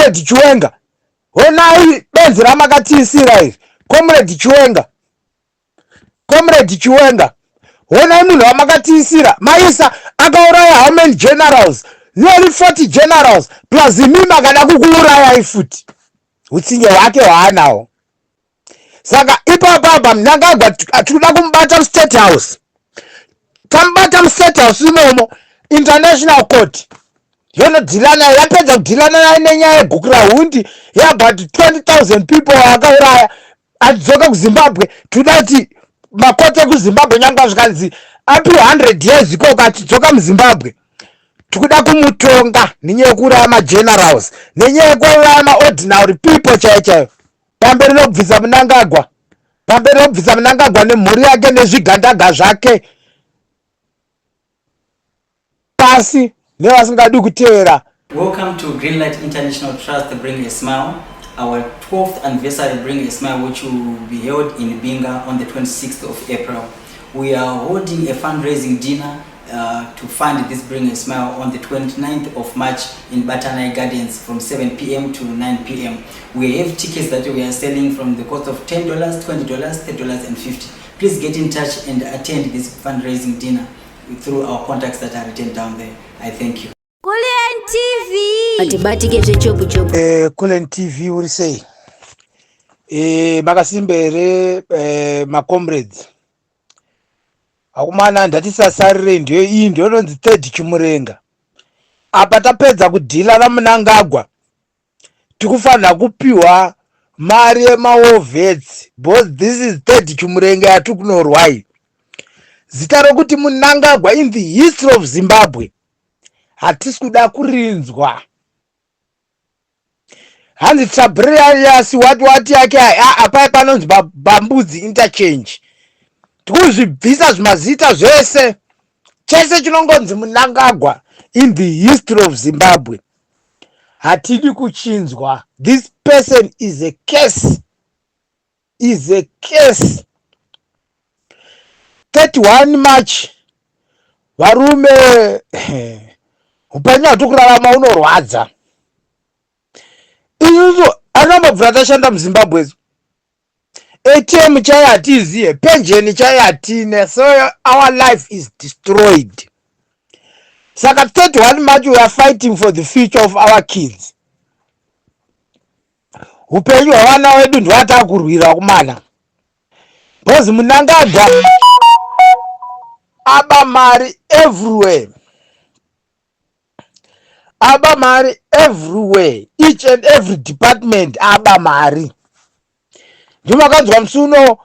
Comrade Chiwenga. Honai benzi ramakatisira iri. Comrade Chiwenga. Comrade Chiwenga. Honai munhu wamakatisira. Maisa akauraya how many generals? Nearly 40 generals. Plus imimi akada kukuurayai futi. Utsinye hwake hwaanawo. Saka ipapa Mnangagwa tikuda kumubata State House. Tambata State House imomo International Court. Yonodhilana yapedza kudhilana naye nenyaya yebhuku rahundi yabut 20,000 people akauraya adzoka kuZimbabwe. Tudati makoti ekuZimbabwe nyangwa zvikanzi apiwa 100 years ikoko atidzoka muZimbabwe. Tikuda kumutonga nenyaya yekuuraya magenerals nenyaya yekuuraya maordinary people chaiyo. Pamberi nokubvisa Mnangagwa. Pamberi nokubvisa Mnangagwa nemhuri yake nezvigandaga zvake. Pasi nevasingadi kuteera. Welcome to Greenlight International Trust Bring a Smile. Our 12th anniversary Bring a Smile, which will be held in Binga on the 26th of April. We are holding a fundraising dinner to fund this Bring a Smile on the 29th of March in Batanai Gardens from 7 p.m. to 9 p.m. We have tickets that we are selling from the cost of $10, $20, $30, and $50. Please get in touch and attend this fundraising dinner through our contacts that are written down there. I thank you. Kulen TV. Atibati geze chopu chopu. Kulen TV uri sei. Makasimbere ma comrades. Akumana ndatisasarire ndiyo iyi ndiyononzi Third Chimurenga. Apa tapedza kudhila na Mnangagwa. Tikufanira kupiwa mari yemaovhets because this is Third Chimurenga yatikunorwai. Zita rokuti Mnangagwa in the history of Zimbabwe hatisi kuda kurinzwa. Hanzi Trabriasi wati yake apa panonzi Bambudzi interchange. Tikuzvibvisa zvimazita zvese chese chinongonzi Mnangagwa in the history of Zimbabwe. Hatidi kuchinzwa. This person is a case. 31 March varume upenyu hwatikurarama unorwadza. Isusu anambobvira tashanda muZimbabwe. ATM chai hatiziye, pension chai hatine, so our life is destroyed. Saka 31 March we are fighting for the future of our kids. Upenyu hwavana vedu ndwatakurwira kumana. Because Mnangagwa aba mari everywhere. Aba mari everywhere. Each and every department aba mari. Ndimakanzwa msuno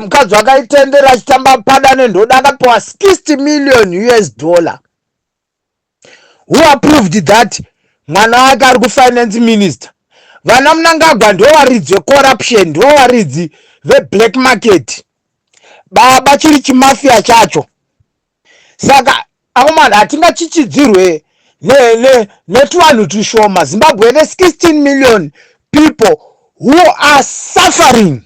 mukadzi wakaitendera achitamba padane ndoda akapiwa $60 million. Who approved that? Mwana wake ari kufinance minister. Vana Mnangagwa ndiwo varidzi vecorruption, ndiwo varidzi veblack market. Baba chiri chimafia chacho. Saka akomana hatingachichidzirwe netuvanhu tushoma. Zimbabwe ine 16 million people who are suffering.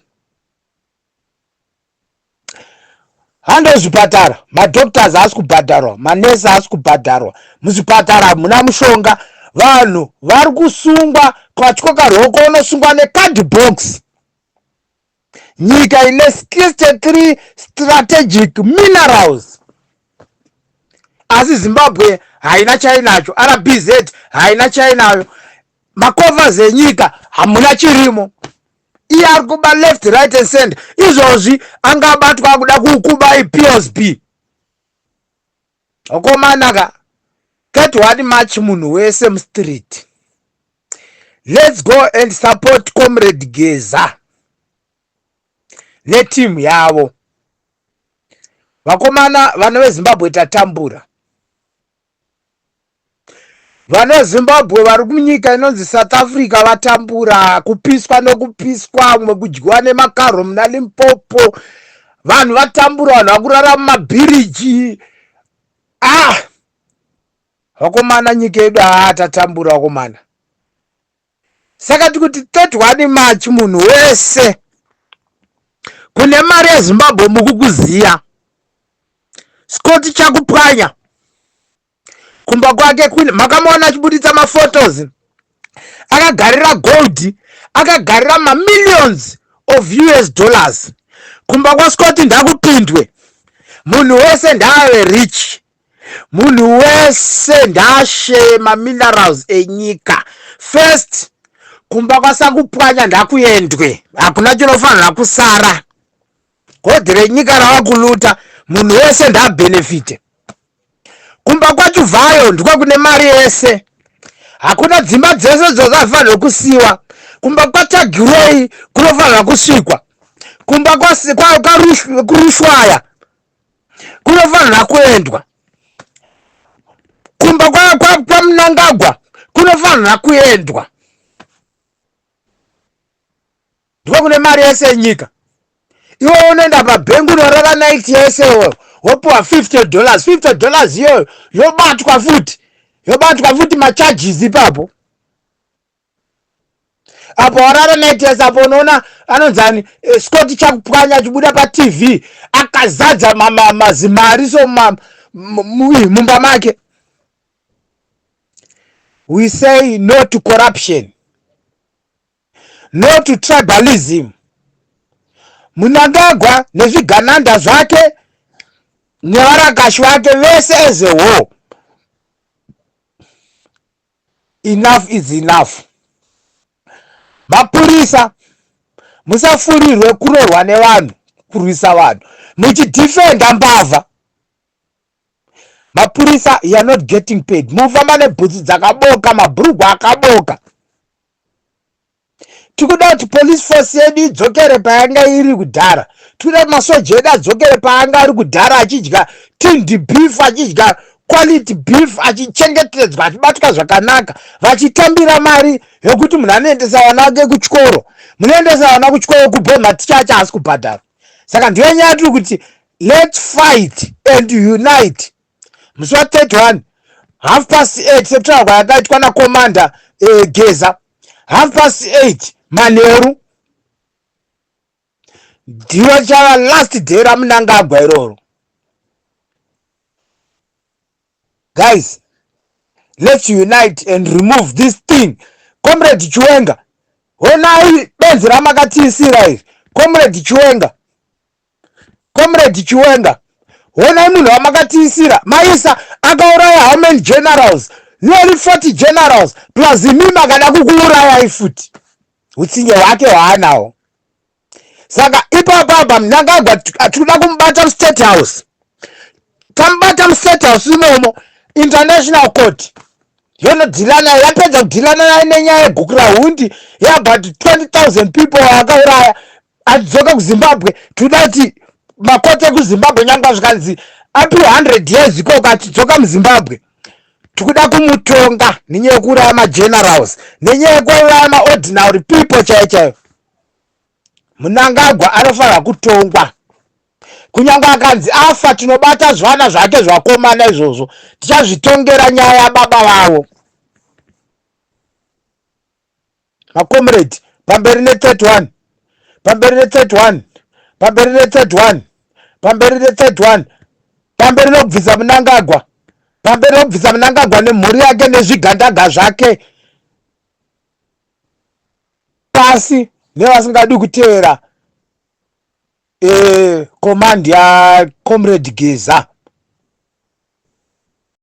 Handozvipatara, madoctors haasi kubhadharwa, manesi haasi kubhadharwa. Muzvipatara muna mushonga, vanhu vari kusungwa kwatyoka roko unosungwa necard box. Nyika ine 63 strategic minerals. Asi Zimbabwe haina chainacho, RBZ haina chainayo. Makovers enyika hamuna chirimo. Iye ari kuba left right and center. Izvozvi angabatwa kuda kukuba iPSB. Okomanaka 31 March munhu wese mustreet. Let's go and support Comrade Geza neteam yavo. Vakomana vana veZimbabwe tatambura. Vana veZimbabwe vari kunyika inonzi South Africa vatambura, kupiswa nokupiswa, mumwe kudyiwa nemakaro muna Limpopo. Vanhu vatambura, vanhu vakurara mumabhiriji. Vakomana nyika yedu tatambura vakomana. Saka tikuti 31 March munhu wese kune mari yeZimbabwe mukukuziya. Scott chakupwanya kumba kwake kune makamona achibuditsa maphotos akagarira gold, akagarira millions of US dollars. Kumba kwa Scott ndakupindwe. Munhu wese ndave rich. Munhu wese ndashe minerals enyika. First, kumba kwasakupwanya ndakuyendwe. Hakuna chinofanira kusara. Godre nyika ravakuluta. Munhu wese ndabenefite. Kumba kwachuvhayo ndiko kune mari yese. Hakuna dzimba dzese dzokafanira kusiwa. Kumba kwatagirei kunofanira kusvikwa. Kumba kurushwaya kunofanira kuendwa. Kumba kwa Mnangagwa kunofanira kuendwa. Ndiko kune mari yese yenyika. Iwe unoenda pabhengi unorara night yese wopuwa $50. $50 iyo yobatwa futi macharges ipapo. Apo warara night yese apo unoona anonzani Scott chakupwanya chibuda paTV akazadza mazimari so mumba make. We say no to corruption, no to tribalism. Mnangagwa nezvigananda zvake nevarakashi vake vese as a whole. Enough is enough. Mapurisa musafurirwe kurorwa nevanhu, kurwisa vanhu muchidefenda mbavha. Mapurisa, you are not getting paid. Mufamba nebhutsi dzakaboka, mabhurugwa akaboka. Tikuda kuti police force yedu idzokere payanga iri kudhara. Tikuda masoja edu adzokere paanga ari kudhara achidya tinned beef, achidya quality beef, achichengetedzwa, achibatwa zvakanaka, vachitambira mari yokuti munhu anoendesa vana vake kuchikoro. Munoendesa vana kuchikoro kubhema tichacha asi kubhadhara. Saka ndiyo nyaya tiri kuti let's fight and unite. Musi wa31 8:30 September yakaitwa nakomanda Geza. 8:30 Manheru ndiyo chava last day raMnangagwa iroro. Guys, let's unite and remove this thing. Comrade Chiwenga, honai benzi ramakatiisira iri. Comrade Chiwenga, honai munhu wamakatiisira. Maisa akauraya how many generals? Nearly 40 generals plus imimi akada kukuurayai futi. Utsinye hwake hwaanawo. Saka ipapa Mnangagwa tikuda kumubata muState House. Tambata muState House imomo International Court. Yonodhilana, yapedza kudhilana naye nenyaya yegukura hundi yabati 20,000 people akauraya. Adzoka kuZimbabwe. Tikuda kuti makoti ekuZimbabwe nyangwa zvikanzi apiwa 100 years ikoko atidzoka muZimbabwe. Tikuda kumutonga nenyaya yekuuraya magenerals, nenyaya yekuuraya maordinary people chaiyo. Mnangagwa anofanira kutongwa. Kunyangwa akanzi afa tinobata zvana zvake zvakomana izvozvo, tichazvitongera nyaya yababa vavo. Makomrade, pamberi ne31, pamberi nokubvisa Mnangagwa, nemhuri yake nezvigandaga zvake pasi nevasingadi kutevera command ya Comrade Geza.